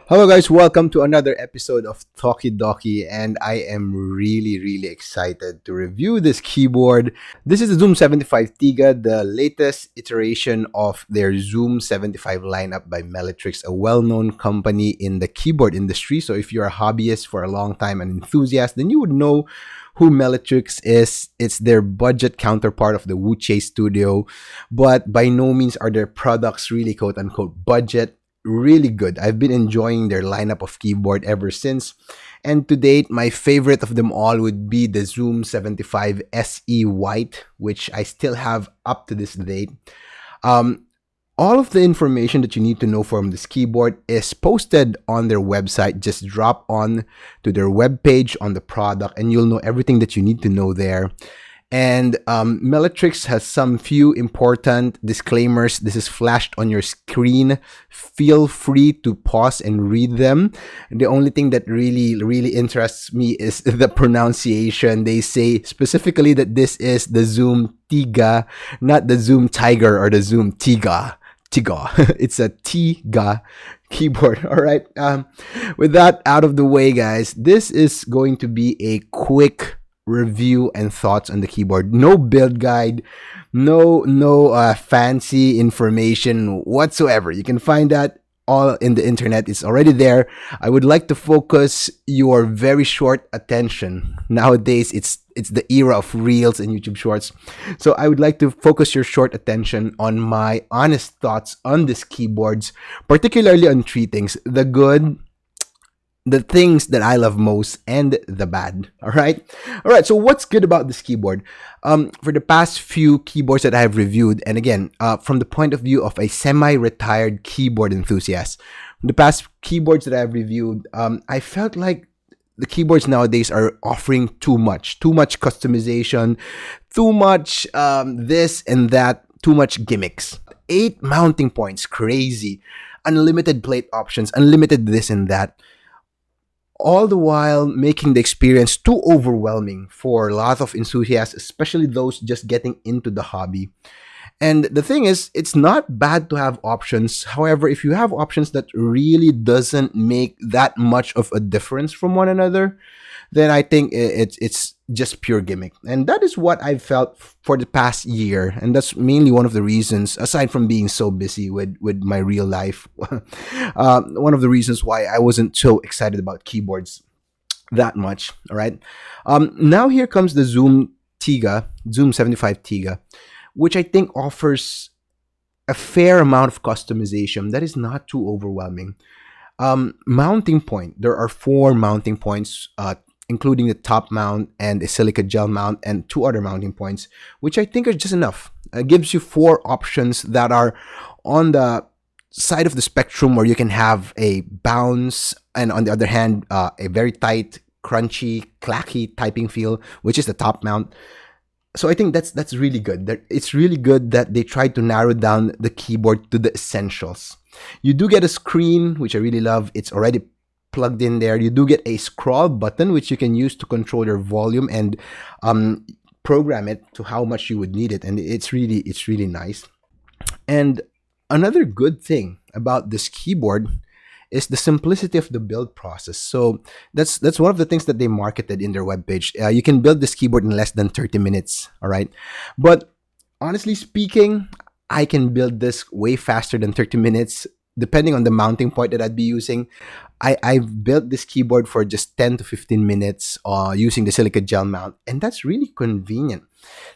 Hello, guys. Welcome to another episode of Talkie Doki, and I am really excited to review this keyboard. This is the Zoom 75 TIGA, the latest iteration of their Zoom 75 lineup by Meletrix, a well-known company in the keyboard industry. So, if you're a hobbyist for a long time, an enthusiast, then you would know who Meletrix is. It's their budget counterpart of the Wuche Studio, but by no means are their products really quote unquote budget. Really good. I've been enjoying their lineup of keyboard ever since. And to date, my favorite of them all would be the Zoom 75 SE White, which I still have up to this date. Um, all of the information that you need to know from this keyboard is posted on their website. Just drop on to their webpage on the product and you'll know everything that you need to know there. And Meletrix has some few important disclaimers. This is flashed on your screen. Feel free to pause and read them. The only thing that really interests me is the pronunciation. They say specifically that this is the Zoom TIGA, not the Zoom Tiger or the Zoom TIGA. TIGA. It's a TIGA keyboard. All right. With that out of the way, guys, this is going to be a quick review and thoughts on the keyboard. No build guide, no fancy information whatsoever. You can find that all in the internet. It's already there. I would like to focus your very short attention. Nowadays, it's the era of reels and YouTube shorts. So I would like to focus your short attention on my honest thoughts on these keyboards, particularly on three things: the good, the things that I love most, and the bad. All right. So what's good about this keyboard? For the past few keyboards that I have reviewed, and again, from the point of view of a semi-retired keyboard enthusiast, the past keyboards that I have reviewed, I felt like the keyboards nowadays are offering too much customization, too much this and that, too much gimmicks. 8 mounting points, crazy, unlimited plate options, unlimited this and that, all the while making the experience too overwhelming for a lot of enthusiasts, especially those just getting into the hobby. And the thing is, it's not bad to have options. However, if you have options that really doesn't make that much of a difference from one another, then I think it's just pure gimmick. And that is what I've felt for the past year. And that's mainly one of the reasons, aside from being so busy with my real life, one of the reasons why I wasn't so excited about keyboards that much. All right. Now here comes the Zoom TIGA, Zoom 75 TIGA, which I think offers a fair amount of customization that is not too overwhelming. Mounting point. There are 4 mounting points, including the top mount and a silica gel mount and 2 other mounting points, which I think are just enough. It gives you 4 options that are on the side of the spectrum where you can have a bounce and on the other hand, a very tight, crunchy, clacky typing feel, which is the top mount. So I think that's really good. It's really good that they tried to narrow down the keyboard to the essentials. You do get a screen, which I really love. It's already plugged in there. You do get a scroll button, which you can use to control your volume and program it to how much you would need it. And it's really nice. And another good thing about this keyboard is the simplicity of the build process. So that's one of the things that they marketed in their webpage. You can build this keyboard in less than 30 minutes. All right. But honestly speaking, I can build this way faster than 30 minutes, depending on the mounting point that I'd be using. I've built this keyboard for just 10 to 15 minutes using the silica gel mount, and that's really convenient.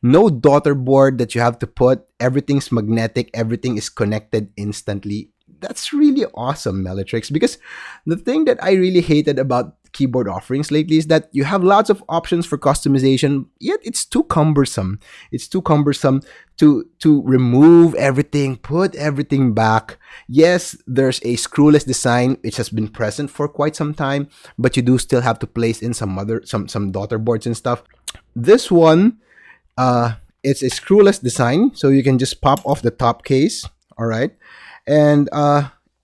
No daughter board that you have to put. Everything's magnetic. Everything is connected instantly. That's really awesome, Meletrix, because the thing that I really hated about keyboard offerings lately is that you have lots of options for customization, yet it's too cumbersome. It's too cumbersome to remove everything, put everything back. Yes, there's a screwless design which has been present for quite some time, but you do still have to place in some daughter boards and stuff. This one, it's a screwless design, so you can just pop off the top case. All right. And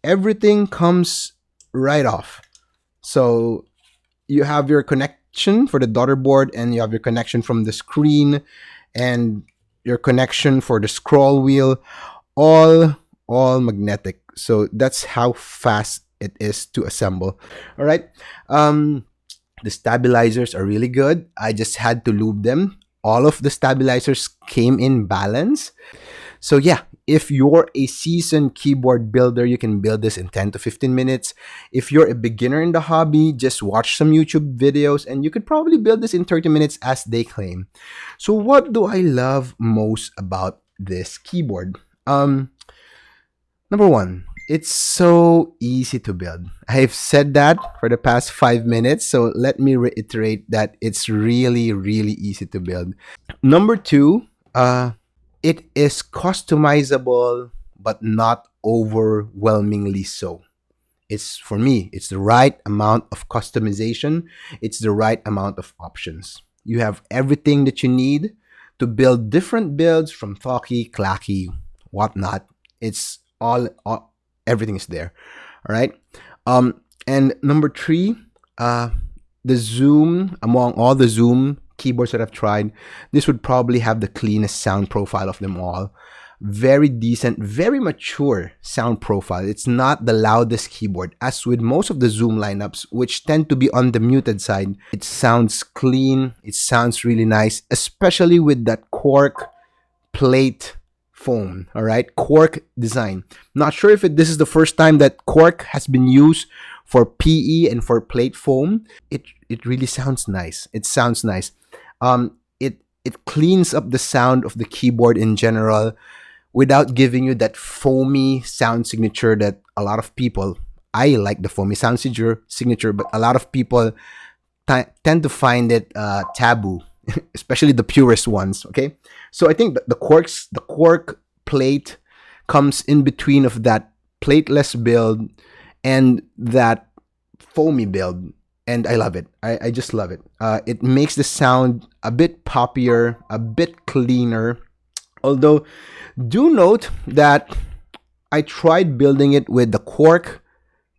everything comes right off. So you have your connection for the daughter board, and you have your connection from the screen, and your connection for the scroll wheel, all magnetic. So that's how fast it is to assemble. All right. Um, the stabilizers are really good. I just had to lube them. All of the stabilizers came in balance. So yeah, if you're a seasoned keyboard builder, you can build this in 10 to 15 minutes. If you're a beginner in the hobby, just watch some YouTube videos and you could probably build this in 30 minutes as they claim. So what do I love most about this keyboard? Number one, it's so easy to build. I've said that for the past 5 minutes, so let me reiterate that it's really, really easy to build. Number two, it is customizable, but not overwhelmingly so. It's for me, it's the right amount of customization, it's the right amount of options. You have everything that you need to build different builds from Talkie, Clacky, whatnot. It's all everything is there. All right. And number three, the Zoom, among all the Zoom keyboards that I've tried, this would probably have the cleanest sound profile of them all. Very decent, very mature sound profile. It's not the loudest keyboard, as with most of the Zoom lineups, which tend to be on the muted side. It sounds clean, it sounds really nice, especially with that cork plate foam. All right, cork design. Not sure if this is the first time that cork has been used for PE and for plate foam. It really sounds nice. It sounds nice. It cleans up the sound of the keyboard in general without giving you that foamy sound signature that a lot of people. I like the foamy sound signature, but a lot of people tend to find it taboo, especially the purest ones. Okay, so I think the cork plate comes in between of that plateless build and that foamy build, and I love it. I just love it. It makes the sound a bit poppier, a bit cleaner. Although, do note that I tried building it with the cork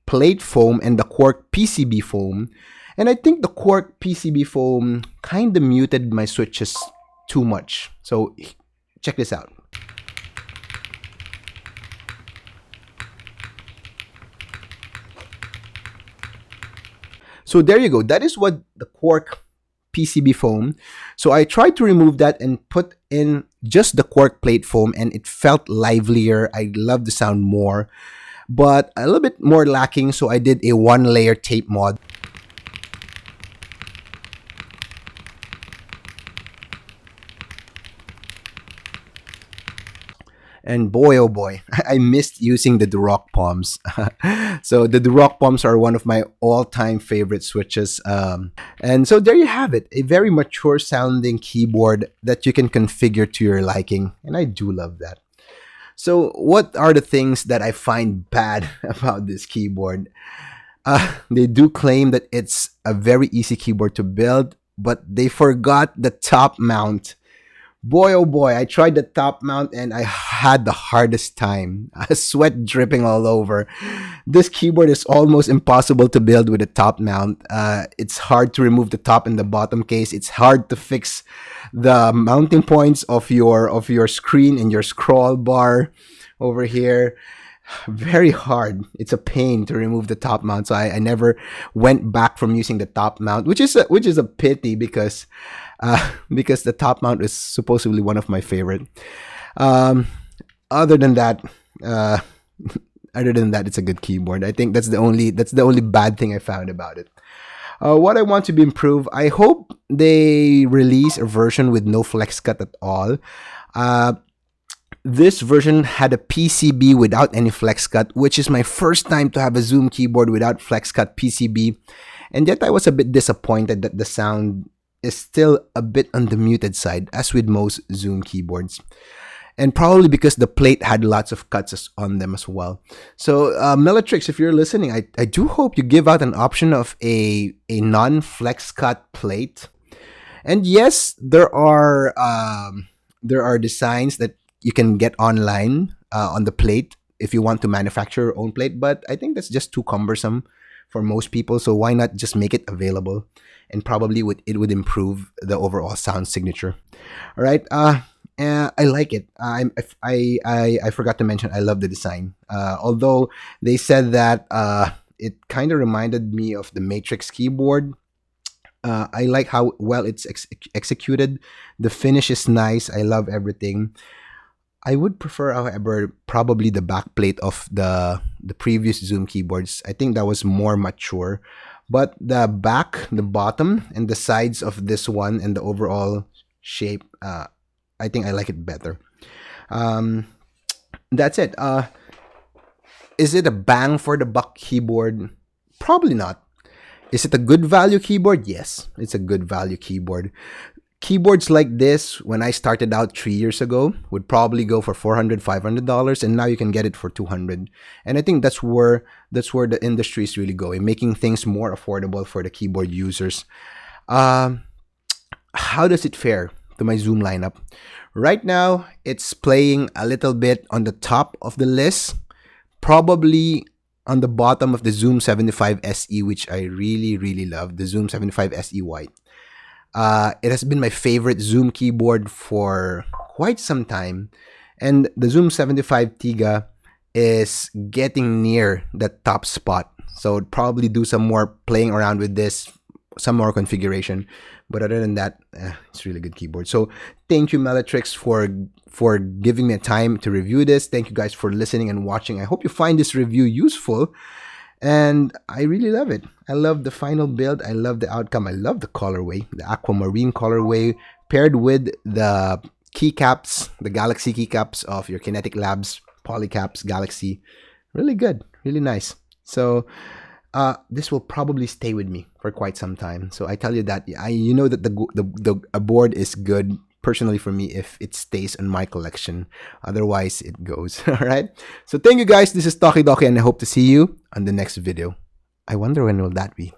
plate foam and the cork PCB foam, and I think the cork PCB foam kind of muted my switches too much. So check this out. So there you go. That is what the cork PCB foam. So I tried to remove that and put in just the cork plate foam, and it felt livelier. I love the sound more, but a little bit more lacking. So I did a 1-layer tape mod. And boy, oh boy, I missed using the Duroc palms. So the Duroc palms are one of my all-time favorite switches. And so there you have it, a very mature sounding keyboard that you can configure to your liking. And I do love that. So what are the things that I find bad about this keyboard? They do claim that it's a very easy keyboard to build, but they forgot the top mount. Boy, oh boy, I tried the top mount and I had the hardest time. Sweat dripping all over. This keyboard is almost impossible to build with a top mount. It's hard to remove the top and the bottom case. It's hard to fix the mounting points of your screen and your scroll bar over here. Very hard. It's a pain to remove the top mount. So I never went back from using the top mount, which is a pity because the top mount is supposedly one of my favorite. Other than that, it's a good keyboard. I think that's the only bad thing I found about it. What I want to be improved, I hope they release a version with no flex cut at all. This version had a PCB without any flex cut, which is my first time to have a Zoom keyboard without flex cut PCB. And yet I was a bit disappointed that the sound is still a bit on the muted side, as with most Zoom keyboards. And probably because the plate had lots of cuts on them as well. So Meletrix, if you're listening, I do hope you give out an option of a non-flex cut plate. And yes, there are designs that you can get online on the plate if you want to manufacture your own plate, but I think that's just too cumbersome for most people. So why not just make it available? And probably it would improve the overall sound signature. All right. I like it. I forgot to mention I love the design. Although they said that It kind of reminded me of the Matrix keyboard. I like how well it's executed. The finish is nice. I love everything. I would prefer, however, probably the backplate of the previous Zoom keyboards. I think that was more mature. But the back, the bottom, and the sides of this one and the overall shape, I think I like it better. Um, that's it. Is it a bang for the buck keyboard? Probably not. Is it a good value keyboard? Yes, it's a good value keyboard. Keyboards like this, when I started out 3 years ago, would probably go for $400, $500, and now you can get it for $200. And I think that's where the industry is really going, making things more affordable for the keyboard users. Um, how does it fare to my Zoom lineup? Right now, it's playing a little bit on the top of the list, probably on the bottom of the Zoom 75 SE, which I really, really love, the Zoom 75 SE White. It has been my favorite Zoom keyboard for quite some time. And the Zoom 75 TIGA is getting near the top spot. So I'd probably do some more playing around with this, some more configuration. But other than that, it's a really good keyboard. So thank you, Meletrix, for giving me time to review this. Thank you guys for listening and watching. I hope you find this review useful. And I really love it. I love the final build. I love the outcome. I love the colorway, the aquamarine colorway, paired with the keycaps, the Galaxy keycaps of your Kinetic Labs Polycaps Galaxy. Really good, really nice. So this will probably stay with me for quite some time. So I tell you that you know that the a board is good personally for me if it stays in my collection. Otherwise, it goes. All right. So thank you guys. This is Talkie Dokie, and I hope to see you on the next video. I wonder when will that be.